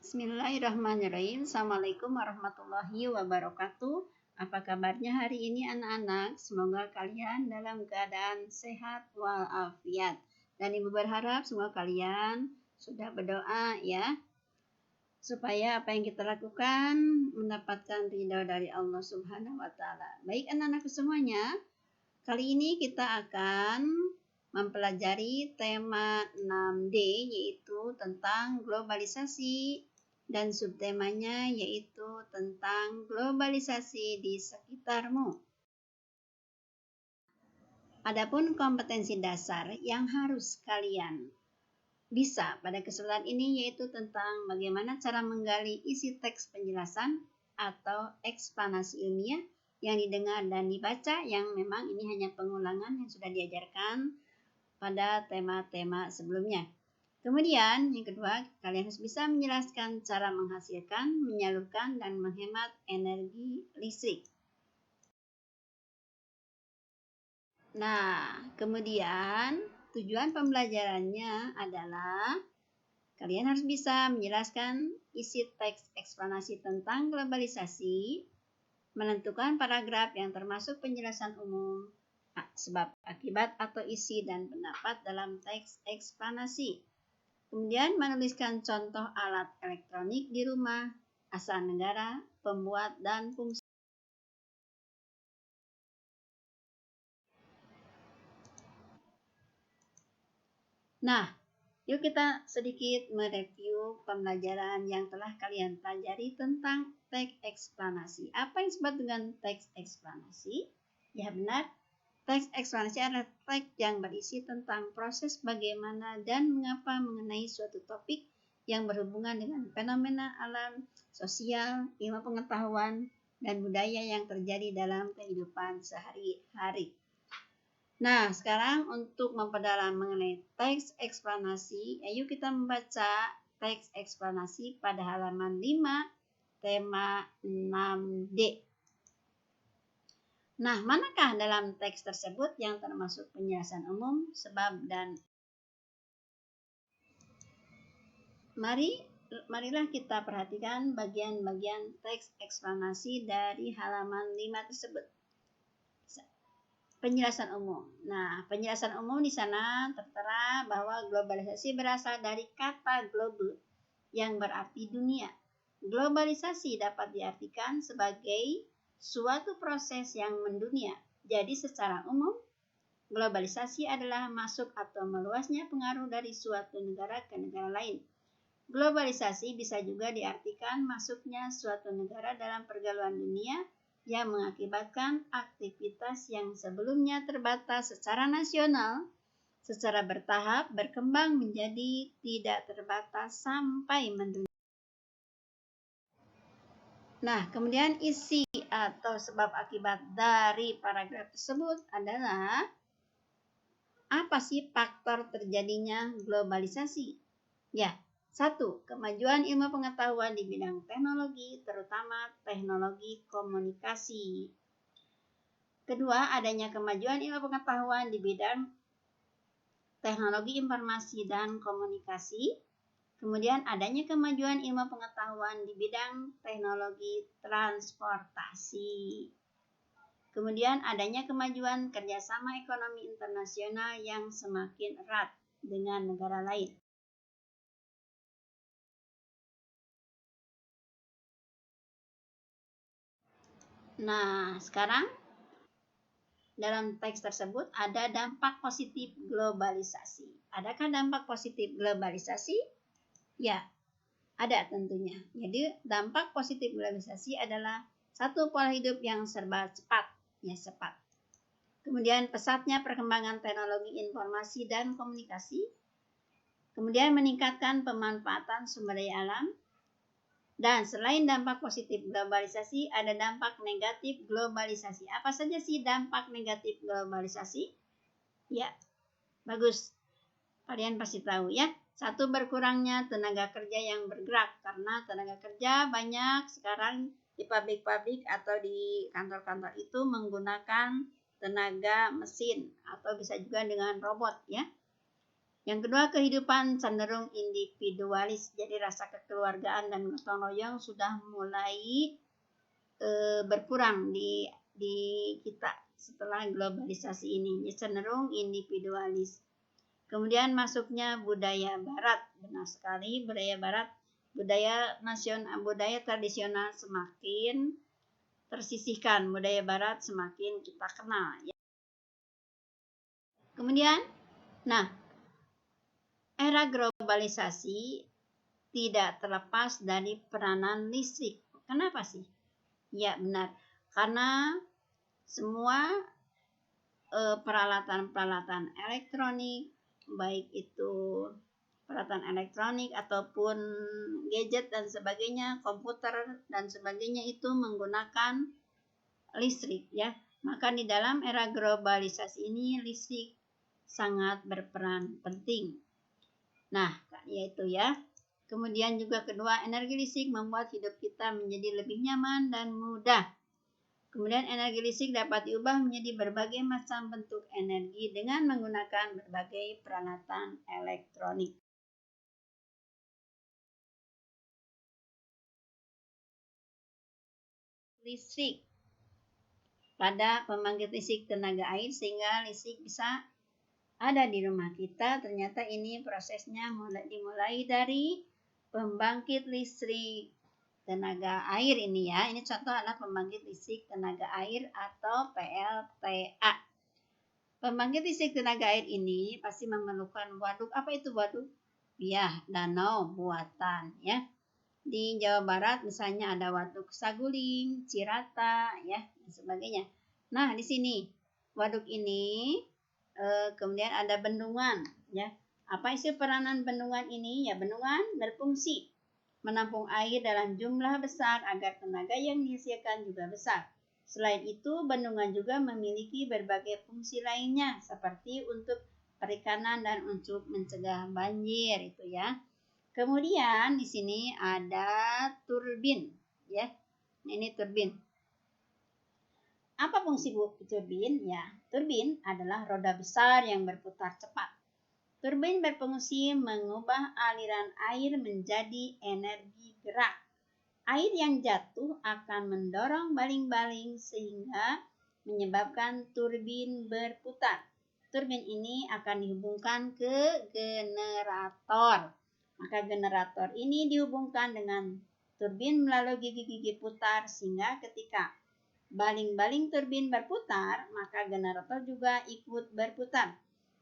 Bismillahirrahmanirrahim. Assalamualaikum warahmatullahi wabarakatuh. Apa kabarnya hari ini anak-anak? Semoga kalian dalam keadaan sehat walafiat. Dan Ibu berharap semua kalian sudah berdoa ya, supaya apa yang kita lakukan mendapatkan ridha dari Allah Subhanahu wa Ta'ala. Baik anak-anak semuanya, kali ini kita akan mempelajari tema 6D, yaitu tentang globalisasi, dan subtemanya yaitu tentang globalisasi di sekitarmu. Adapun kompetensi dasar yang harus kalian bisa pada kesempatan ini yaitu tentang bagaimana cara menggali isi teks penjelasan atau eksplanasi ilmiah yang didengar dan dibaca, yang memang ini hanya pengulangan yang sudah diajarkan pada tema-tema sebelumnya. Kemudian yang kedua, kalian harus bisa menjelaskan cara menghasilkan, menyalurkan, dan menghemat energi listrik. Nah, kemudian tujuan pembelajarannya adalah kalian harus bisa menjelaskan isi teks eksplanasi tentang globalisasi, menentukan paragraf yang termasuk penjelasan umum, sebab akibat atau isi dan pendapat dalam teks eksplanasi. Kemudian menuliskan contoh alat elektronik di rumah, asal negara, pembuat, dan fungsi. Nah, yuk kita sedikit mereview pembelajaran yang telah kalian pelajari tentang teks eksplanasi. Apa yang disebut dengan teks eksplanasi? Ya benar, teks eksplanasi adalah teks yang berisi tentang proses bagaimana dan mengapa mengenai suatu topik yang berhubungan dengan fenomena alam, sosial, ilmu pengetahuan, dan budaya yang terjadi dalam kehidupan sehari-hari. Nah, sekarang untuk memperdalam mengenai teks eksplanasi, ayo kita membaca teks eksplanasi pada halaman 5, tema 6D. Nah, manakah dalam teks tersebut yang termasuk penjelasan umum, sebab, dan marilah kita perhatikan bagian-bagian teks eksplanasi dari halaman 5 tersebut. Penjelasan umum. Nah, penjelasan umum di sana tertera bahwa globalisasi berasal dari kata globe yang berarti dunia. Globalisasi dapat diartikan sebagai suatu proses yang mendunia. Jadi secara umum, globalisasi adalah masuk atau meluasnya pengaruh dari suatu negara ke negara lain. Globalisasi bisa juga diartikan masuknya suatu negara dalam pergaulan dunia yang mengakibatkan aktivitas yang sebelumnya terbatas secara nasional, secara bertahap berkembang menjadi tidak terbatas sampai mendunia. Nah, kemudian isi atau sebab akibat dari paragraf tersebut adalah apa sih faktor terjadinya globalisasi? Ya, 1. Kemajuan ilmu pengetahuan di bidang teknologi, terutama teknologi komunikasi. Kedua, adanya kemajuan ilmu pengetahuan di bidang teknologi informasi dan komunikasi. Kemudian adanya kemajuan ilmu pengetahuan di bidang teknologi transportasi. Kemudian adanya kemajuan kerjasama ekonomi internasional yang semakin erat dengan negara lain. Nah, sekarang dalam teks tersebut ada dampak positif globalisasi. Adakah dampak positif globalisasi? Ya, ada tentunya. Jadi, dampak positif globalisasi adalah satu, pola hidup yang serba cepat, cepat. Kemudian pesatnya perkembangan teknologi informasi dan komunikasi. Kemudian meningkatkan pemanfaatan sumber daya alam. Dan selain dampak positif globalisasi, ada dampak negatif globalisasi. Apa saja sih dampak negatif globalisasi? Ya, bagus. Kalian pasti tahu ya. 1, berkurangnya tenaga kerja yang bergerak. Karena tenaga kerja banyak sekarang di pabrik-pabrik atau di kantor-kantor itu menggunakan tenaga mesin atau bisa juga dengan robot ya. Yang kedua, kehidupan cenderung individualis. Jadi rasa kekeluargaan dan gotong royong sudah mulai berkurang di kita setelah globalisasi ini. Cenderung individualis. Kemudian masuknya budaya barat. Benar sekali, budaya barat, budaya tradisional semakin tersisihkan, budaya barat semakin kita kenal. Kemudian, era globalisasi tidak terlepas dari peranan listrik. Kenapa sih? Ya benar, karena semua peralatan-peralatan elektronik, baik itu peralatan elektronik ataupun gadget dan sebagainya, komputer dan sebagainya itu menggunakan listrik ya. Maka di dalam era globalisasi ini listrik sangat berperan penting. Nah, yaitu ya. Kemudian juga kedua, energi listrik membuat hidup kita menjadi lebih nyaman dan mudah. Kemudian energi listrik dapat diubah menjadi berbagai macam bentuk energi dengan menggunakan berbagai peralatan elektronik. Listrik pada pembangkit listrik tenaga air sehingga listrik bisa ada di rumah kita. Ternyata ini prosesnya dimulai dari pembangkit listrik tenaga air ini ya. Ini contoh adalah pembangkit listrik tenaga air atau PLTA. Pembangkit listrik tenaga air ini pasti memerlukan waduk. Apa itu waduk? Ya, danau buatan ya. Di Jawa Barat misalnya ada waduk Saguling, Cirata ya, dan sebagainya. Nah, di sini waduk ini kemudian ada bendungan ya. Apa isi peranan bendungan ini? Ya, bendungan berfungsi menampung air dalam jumlah besar agar tenaga yang dihasilkan juga besar. Selain itu, bendungan juga memiliki berbagai fungsi lainnya seperti untuk perikanan dan untuk mencegah banjir itu ya. Kemudian di sini ada turbin ya. Ini turbin. Apa fungsi turbin? Ya, turbin adalah roda besar yang berputar cepat. Turbin berfungsi mengubah aliran air menjadi energi gerak. Air yang jatuh akan mendorong baling-baling sehingga menyebabkan turbin berputar. Turbin ini akan dihubungkan ke generator. Maka generator ini dihubungkan dengan turbin melalui gigi-gigi putar sehingga ketika baling-baling turbin berputar, maka generator juga ikut berputar.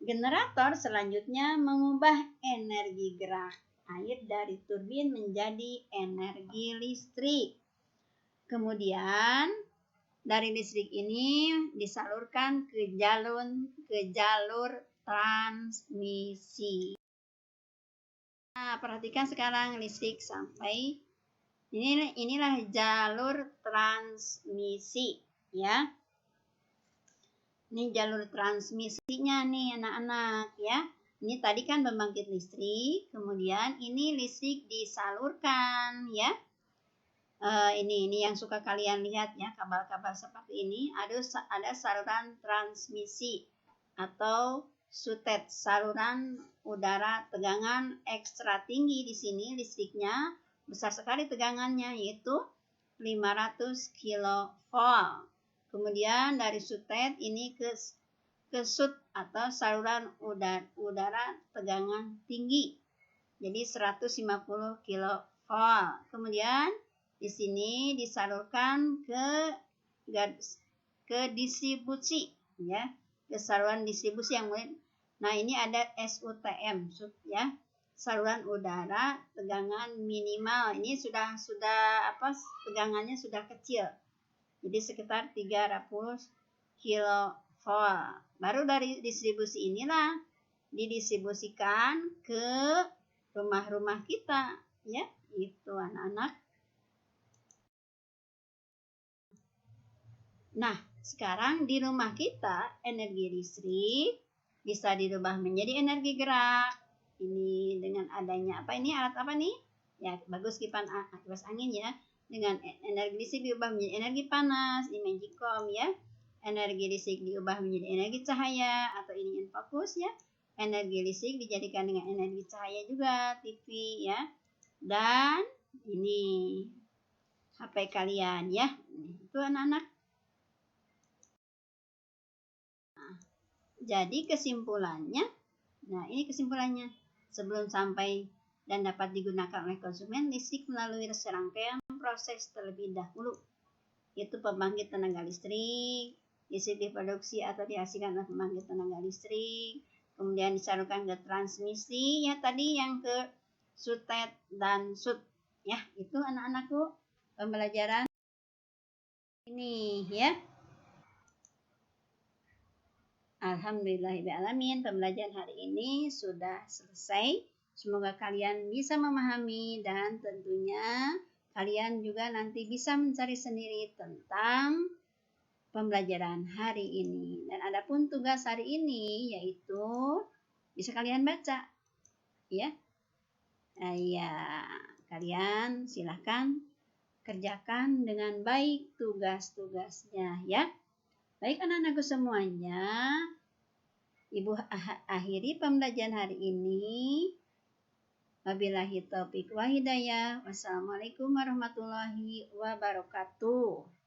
Generator selanjutnya mengubah energi gerak air dari turbin menjadi energi listrik. Kemudian dari listrik ini disalurkan ke jalur transmisi. Nah, perhatikan sekarang listrik sampai inilah jalur transmisi ya. Ini jalur transmisinya nih anak-anak ya. Ini tadi kan pembangkit listrik, kemudian ini listrik disalurkan ya. Ini yang suka kalian lihat ya, kabel-kabel seperti ini ada saluran transmisi atau SUTET, saluran udara tegangan ekstra tinggi. Di sini listriknya besar sekali tegangannya yaitu 500 kV. Kemudian dari SUTET ini ke SUT atau saluran udara tegangan tinggi. Jadi 150 kV. Kemudian di sini disalurkan ke distribusi ya, ke saluran distribusi yang mulai. Nah, ini ada SUTM ya. Saluran udara tegangan minimal. Ini sudah tegangannya sudah kecil. Jadi sekitar 300 kV. Baru dari distribusi inilah didistribusikan ke rumah-rumah kita ya, itu anak-anak. Nah, sekarang di rumah kita energi listrik bisa dirubah menjadi energi gerak. Ini dengan adanya apa ini, alat apa nih? Ya, bagus kipas angin ya. Dengan energi listrik diubah menjadi energi panas, ini magicom ya. Energi listrik diubah menjadi energi cahaya atau ini infrakus ya. energi listrik dijadikan dengan energi cahaya juga, TV ya. Dan ini HP kalian ya. Itu anak-anak. Nah, jadi kesimpulannya, nah ini kesimpulannya. Sebelum sampai dan dapat digunakan oleh konsumen, listrik melalui serangkaian proses terlebih dahulu, yaitu pembangkit tenaga listrik, listrik diproduksi atau dihasilkan oleh pembangkit tenaga listrik, kemudian disalurkan ke transmisi, ya tadi yang ke sutet dan sut, ya itu anak-anakku pembelajaran ini ya. Alhamdulillahirrahmanirrahim, pembelajaran hari ini sudah selesai. Semoga kalian bisa memahami dan tentunya kalian juga nanti bisa mencari sendiri tentang pembelajaran hari ini. Dan adapun tugas hari ini yaitu bisa kalian baca ya. Ya, kalian silahkan kerjakan dengan baik tugas-tugasnya ya. Baik anak-anakku semuanya, Ibu akhiri pembelajaran hari ini. Wabillahi taufiq wa hidayah. Wassalamualaikum warahmatullahi wabarakatuh.